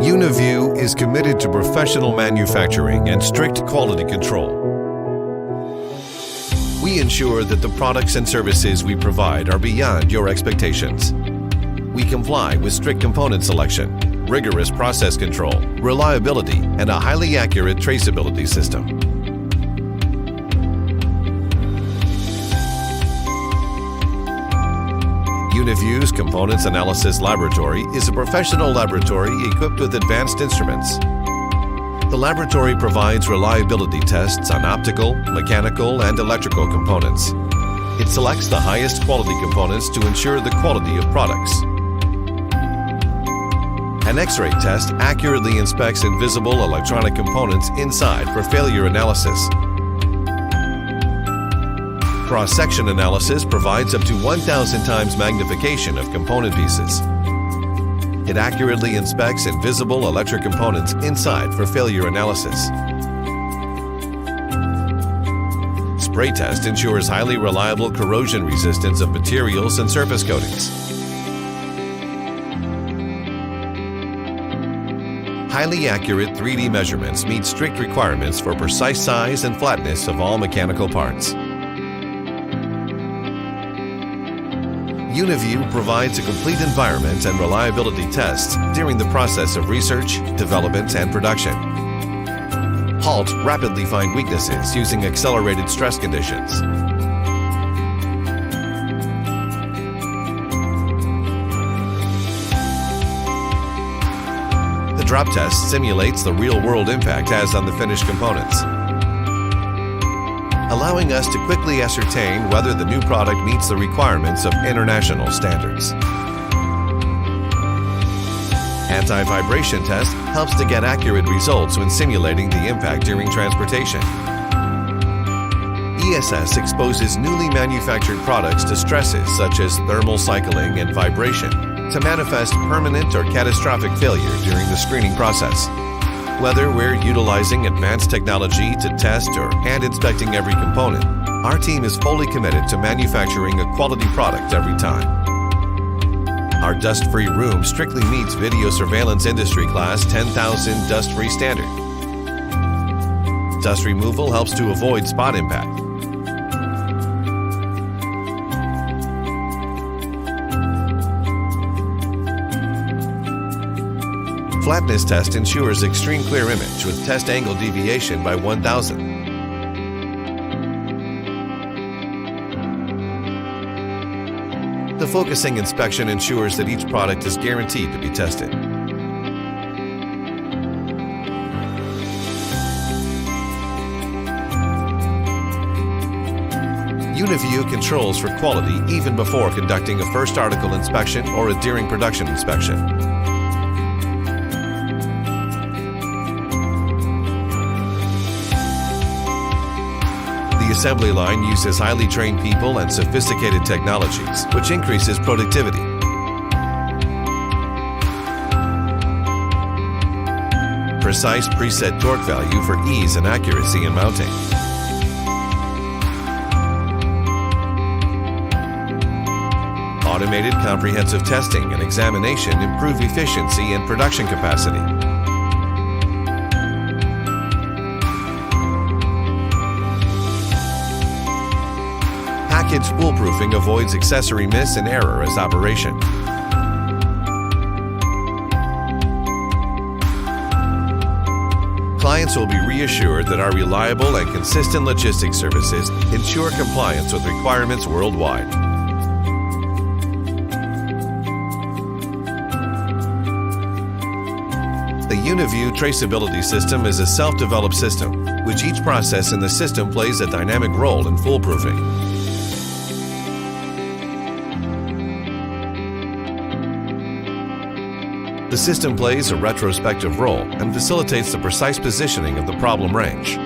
UNIView is committed to professional manufacturing and strict quality control. We ensure that the products and services we provide are beyond your expectations. We comply with strict component selection, rigorous process control, reliability, and a highly accurate traceability system. UNIView's Components Analysis Laboratory is a professional laboratory equipped with advanced instruments. The laboratory provides reliability tests on optical, mechanical, and electrical components. It selects the highest quality components to ensure the quality of products. An X-ray test accurately inspects invisible electronic components inside for failure analysis. Cross-section analysis provides up to 1,000 times magnification of component pieces. It accurately inspects invisible electric components inside for failure analysis. Spray test ensures highly reliable corrosion resistance of materials and surface coatings. Highly accurate 3D measurements meet strict requirements for precise size and flatness of all mechanical parts. UNIView provides a complete environment and reliability tests during the process of research, development, and production. HALT rapidly find weaknesses using accelerated stress conditions. The drop test simulates the real-world impact as on the finished components, allowing us to quickly ascertain whether the new product meets the requirements of international standards. Anti-vibration test helps to get accurate results when simulating the impact during transportation. ESS exposes newly manufactured products to stresses such as thermal cycling and vibration to manifest permanent or catastrophic failure during the screening process. Whether we're utilizing advanced technology to test and inspecting every component, our team is fully committed to manufacturing a quality product every time. Our dust-free room strictly meets video surveillance industry class 10,000 dust-free standard. Dust removal helps to avoid spot impact. Flatness test ensures extreme clear image with test angle deviation by 1,000. The focusing inspection ensures that each product is guaranteed to be tested. UNIView controls for quality even before conducting a first article inspection or a during production inspection. The assembly line uses highly trained people and sophisticated technologies, which increases productivity. Precise preset torque value for ease and accuracy in mounting. Automated comprehensive testing and examination improve efficiency and production capacity. Package foolproofing avoids accessory miss and error as operation. Clients will be reassured that our reliable and consistent logistics services ensure compliance with requirements worldwide. The UNIView traceability system is a self-developed system, which each process in the system plays a dynamic role in foolproofing. The system plays a retrospective role and facilitates the precise positioning of the problem range.